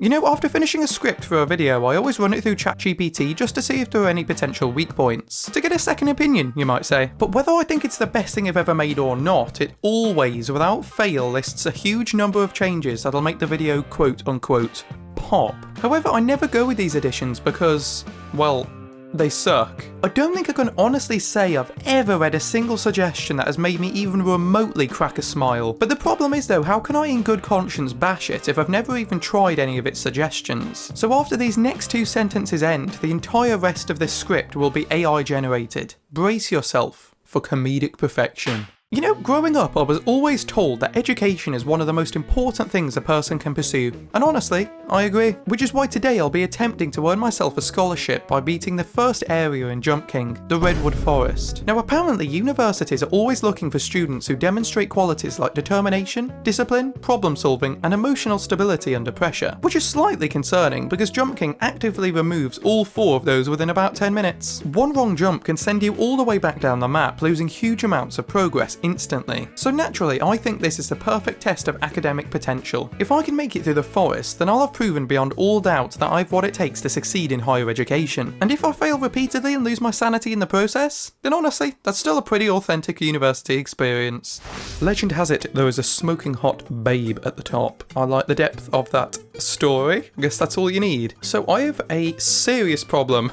You know, after finishing a script for a video, I always run it through ChatGPT just to see if there are any potential weak points. To get a second opinion, you might say. But whether I think it's the best thing I've ever made or not, it always, without fail, lists a huge number of changes that'll make the video quote-unquote pop. However, I never go with these additions because, well, they suck. I don't think I can honestly say I've ever read a single suggestion that has made me even remotely crack a smile. But the problem is though, how can I in good conscience bash it if I've never even tried any of its suggestions? So after these next two sentences end, the entire rest of this script will be AI generated. Brace yourself for comedic perfection. You know, growing up I was always told that education is one of the most important things a person can pursue, and honestly, I agree. Which is why today I'll be attempting to earn myself a scholarship by beating the first area in Jump King, the Redwood Forest. Now apparently universities are always looking for students who demonstrate qualities like determination, discipline, problem solving, and emotional stability under pressure, which is slightly concerning because Jump King actively removes all four of those within about 10 minutes. One wrong jump can send you all the way back down the map, losing huge amounts of progress instantly. So naturally, I think this is the perfect test of academic potential. If I can make it through the forest, then I'll have proven beyond all doubt that I've what it takes to succeed in higher education. And if I fail repeatedly and lose my sanity in the process, then honestly, that's still a pretty authentic university experience. Legend has it there is a smoking hot babe at the top. I like the depth of that story. I guess that's all you need. So I have a serious problem.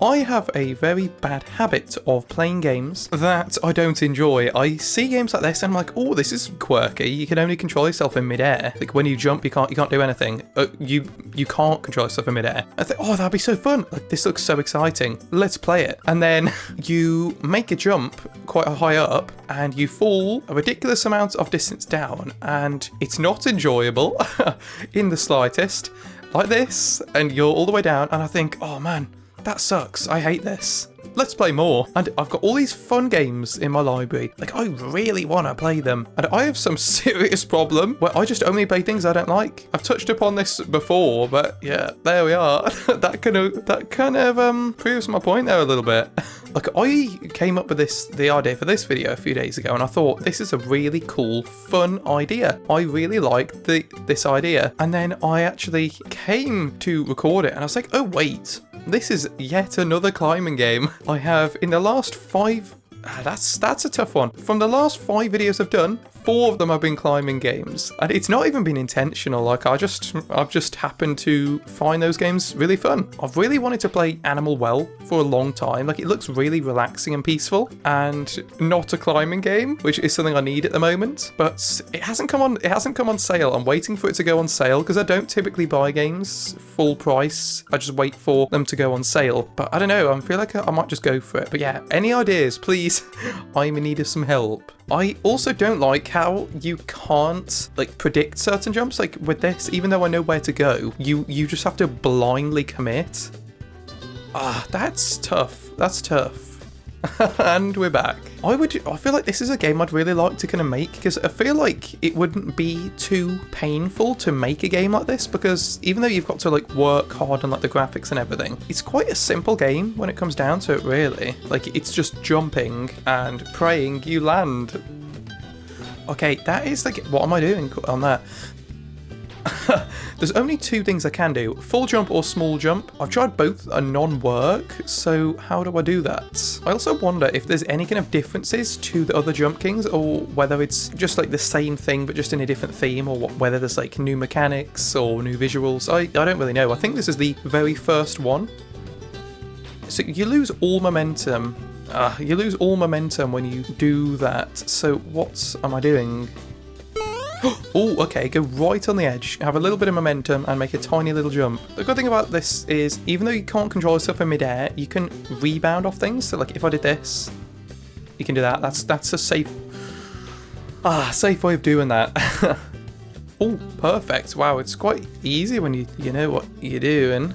I have a very bad habit of playing games that I don't enjoy. I see games like this and I'm like, oh, this is quirky. You can only control yourself in midair. Like when you jump, you can't do anything. You can't control yourself in midair. I think, oh, that'd be so fun. Like this looks so exciting. Let's play it. And then you make a jump quite high up and you fall a ridiculous amount of distance down, and it's not enjoyable in the slightest. Like this, and you're all the way down, and I think, oh man, that sucks. I hate this. Let's play more. And I've got all these fun games in my library. Like, I really want to play them. And I have some serious problem where I just only play things I don't like. I've touched upon this before, but yeah, there we are. that kind of proves my point there a little bit. Like, I came up with the idea for this video a few days ago, and I thought, this is a really cool, fun idea. I really liked this idea. And then I actually came to record it, and I was like, oh, wait. This is yet another climbing game. I have, in the last 5... That's a tough one. From the last 5 videos I've done, 4 of them have been climbing games. And it's not even been intentional. Like, I've just happened to find those games really fun. I've really wanted to play Animal Well for a long time. Like, it looks really relaxing and peaceful, and not a climbing game, which is something I need at the moment. But it hasn't come on sale. I'm waiting for it to go on sale because I don't typically buy games full price. I just wait for them to go on sale. But I don't know, I feel like I might just go for it. But yeah, any ideas, please? I'm in need of some help. I also don't like how you can't like predict certain jumps. Like with this, even though I know where to go, you just have to blindly commit. That's tough. That's tough. And we're back. I feel like this is a game I'd really like to kind of make, because I feel like it wouldn't be too painful to make a game like this, because even though you've got to like work hard on like the graphics and everything, it's quite a simple game when it comes down to it, really. Like, it's just jumping and praying you land. Okay, that is like, what am I doing on that? There's only 2 things I can do, full jump or small jump. I've tried both and none work, so how do I do that? I also wonder if there's any kind of differences to the other Jump Kings, or whether it's just like the same thing but just in a different theme, or whether there's like new mechanics or new visuals. I don't really know. I think this is the very first one. So you lose all momentum. You lose all momentum when you do that. So what am I doing? Oh, okay, go right on the edge, have a little bit of momentum, and make a tiny little jump. The good thing about this is, even though you can't control yourself in midair, you can rebound off things. So, like, if I did this, you can do that. That's a safe way of doing that. Oh, perfect. Wow, it's quite easy when you know what you're doing.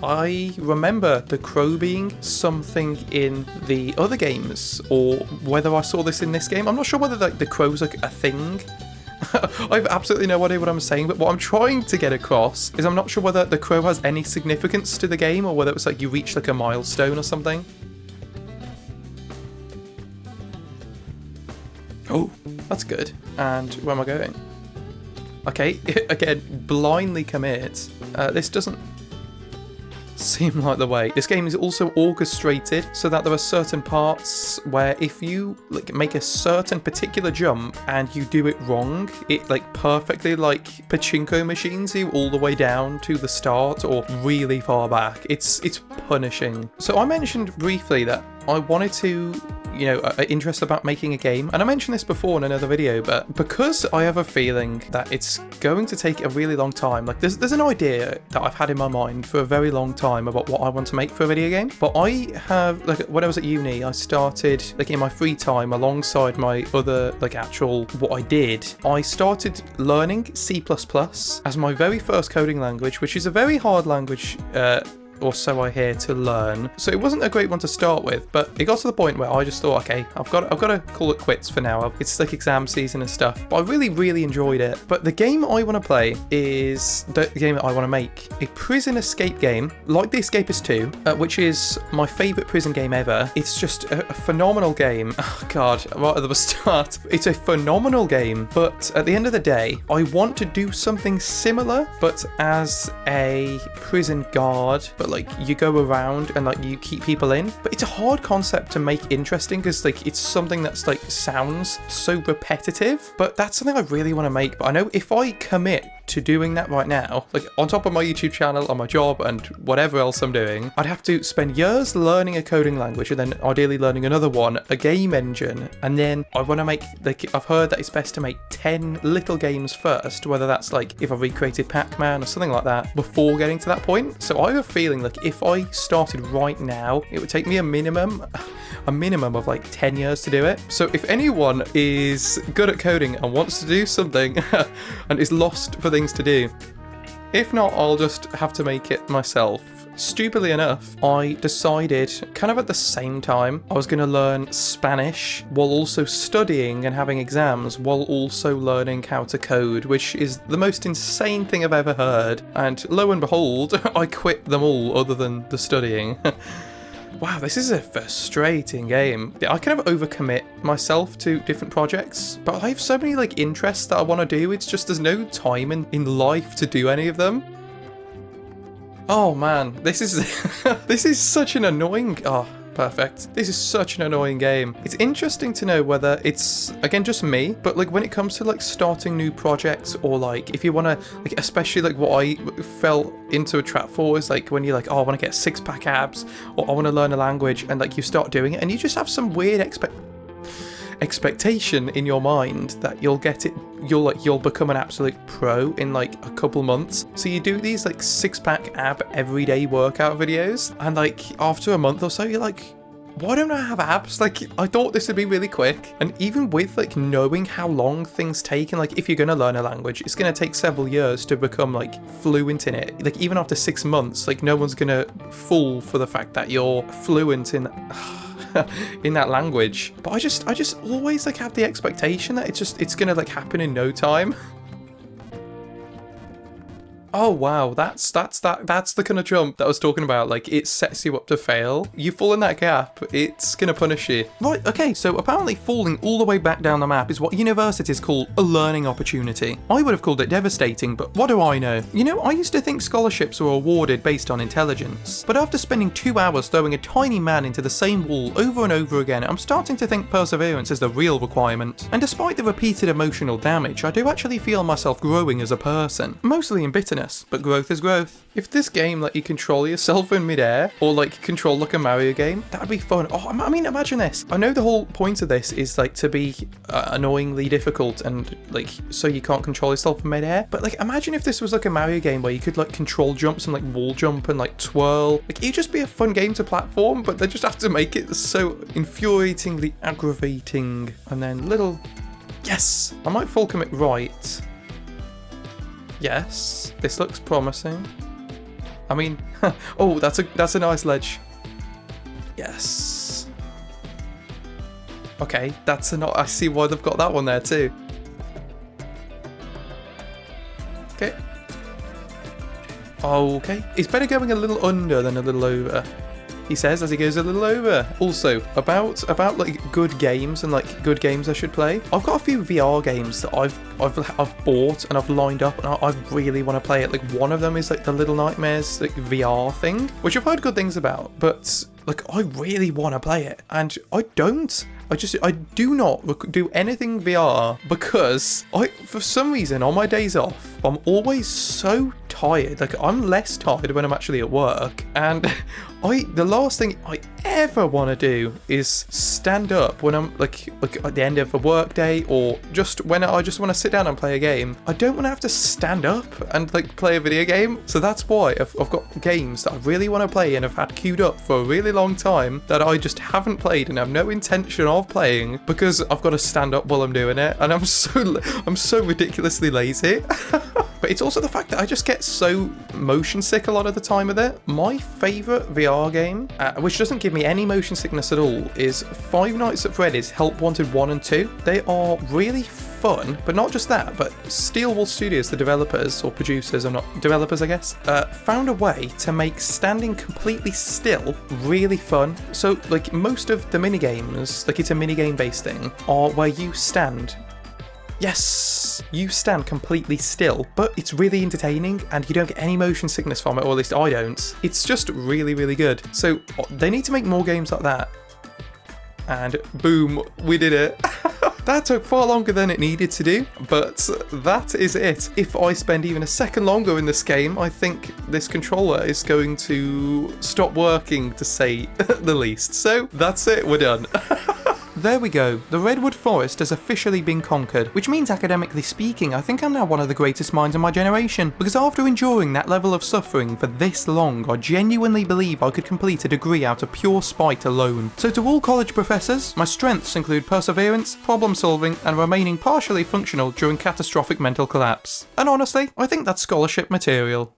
I remember the crow being something in the other games, or whether I saw this in this game. I'm not sure whether the crow's like a thing. I have absolutely no idea what I'm saying, but what I'm trying to get across is I'm not sure whether the crow has any significance to the game, or whether it was like you reach like a milestone or something. Oh, that's good. And where am I going? Okay, again, blindly commit. This doesn't seem like the way. This game is also orchestrated so that there are certain parts where if you like make a certain particular jump and you do it wrong, it like perfectly like pachinko machines you all the way down to the start or really far back. It's punishing. So I mentioned briefly that I wanted to, you know, interest about making a game, and I mentioned this before in another video, but because I have a feeling that it's going to take a really long time, like there's an idea that I've had in my mind for a very long time about what I want to make for a video game, but I have, like, when I was at uni, I started, like, in my free time alongside my other, like, actual what I did, I started learning C++ as my very first coding language, which is a very hard language, or so I hear, to learn. So it wasn't a great one to start with, but it got to the point where I just thought, okay, I've got to call it quits for now. It's like exam season and stuff, but I really enjoyed it. But the game I want to play is the game that I want to make, a prison escape game like The Escapist 2, which is my favorite prison game ever. It's just a phenomenal game. Oh god, right at the start, it's a phenomenal game, but at the end of the day, I want to do something similar, but as a prison guard, but like you go around and like you keep people in. But it's a hard concept to make interesting because like it's something that's like sounds so repetitive, but that's something I really want to make. But I know if I commit to doing that right now, like on top of my YouTube channel, on my job and whatever else I'm doing, I'd have to spend years learning a coding language and then ideally learning another one, a game engine, and then I want to make, like, I've heard that it's best to make 10 little games first, whether that's like if I recreated Pac-Man or something like that before getting to that point. So I have a feeling like if I started right now, it would take me a minimum of like 10 years to do it. So if anyone is good at coding and wants to do something and is lost for things to do, if not, I'll just have to make it myself. Stupidly enough, I decided kind of at the same time I was going to learn Spanish while also studying and having exams while also learning how to code, which is the most insane thing I've ever heard. And lo and behold, I quit them all other than the studying. Wow, this is a frustrating game. I kind of overcommit myself to different projects, but I have so many like interests that I want to do. It's just there's no time in life to do any of them. Oh man, this is this is such an annoying. Oh, perfect. This is such an annoying game. It's interesting to know whether it's, again, just me, but like when it comes to like starting new projects, or like if you want to, like, especially like what I fell into a trap for is like when you're like, oh, I want to get six-pack abs, or I want to learn a language, and like you start doing it and you just have some weird expectation in your mind that you'll get it, you'll become an absolute pro in like a couple months. So you do these like six-pack ab everyday workout videos, and like after a month or so you're like, why don't I have abs? Like, I thought this would be really quick. And even with like knowing how long things take, and like if you're going to learn a language, it's going to take several years to become like fluent in it. Like even after 6 months, like no one's going to fall for the fact that you're fluent in in that language. But I just always like have the expectation that it's gonna like happen in no time. Oh wow, that's the kind of jump that I was talking about. Like, it sets you up to fail. You fall in that gap, it's gonna punish you. Right, okay, so apparently falling all the way back down the map is what universities call a learning opportunity. I would have called it devastating, but what do I know? You know, I used to think scholarships were awarded based on intelligence, but after spending 2 hours throwing a tiny man into the same wall over and over again, I'm starting to think perseverance is the real requirement. And despite the repeated emotional damage, I do actually feel myself growing as a person, mostly in bitterness. But growth is growth. If this game let you control yourself in midair, or like control like a Mario game, that'd be fun. Oh, I mean, imagine this. I know the whole point of this is like to be annoyingly difficult and like so you can't control yourself in midair. But like, imagine if this was like a Mario game where you could like control jumps and like wall jump and like twirl. Like, it'd just be a fun game to platform, but they just have to make it so infuriatingly aggravating. And then little, yes, I might full commit right. Yes, this looks promising. I mean, oh, that's a nice ledge. Yes. Okay, I see why they've got that one there too. Okay. Okay, it's better going a little under than a little over. he says as he goes a little over. Also, about like good games and like good games I should play. I've got a few VR games that I've bought and I've lined up and I really want to play it. Like one of them is like the Little Nightmares like VR thing, which I've heard good things about, but like I really want to play it and I don't. I do not do anything VR because for some reason on my days off, I'm always so tired. Like I'm less tired when I'm actually at work, and the last thing I ever want to do is stand up when I'm like at the end of a work day, or just when I just want to sit down and play a game. I don't want to have to stand up and like play a video game. So that's why I've got games that I really want to play and I've had queued up for a really long time that I just haven't played and have no intention of playing because I've got to stand up while I'm doing it, and I'm so ridiculously lazy. But it's also the fact that I just get so motion sick a lot of the time with it. My favourite VR game, which doesn't give me any motion sickness at all, is Five Nights at Freddy's Help Wanted 1 and 2. They are really fun, but not just that, but Steelwolf Studios, the developers, or producers, or not developers I guess, found a way to make standing completely still really fun. So like most of the minigames, like it's a minigame based thing, are where you stand. Yes, you stand completely still, but it's really entertaining and you don't get any motion sickness from it, or at least I don't. It's just really, really good. So they need to make more games like that. And boom, we did it. That took far longer than it needed to do, but that is it. If I spend even a second longer in this game, I think this controller is going to stop working, to say the least. So that's it, we're done. There we go, the Redwood Forest has officially been conquered, which means academically speaking, I think I'm now one of the greatest minds in my generation, because after enduring that level of suffering for this long, I genuinely believe I could complete a degree out of pure spite alone. So to all college professors, my strengths include perseverance, problem solving, and remaining partially functional during catastrophic mental collapse. And honestly, I think that's scholarship material.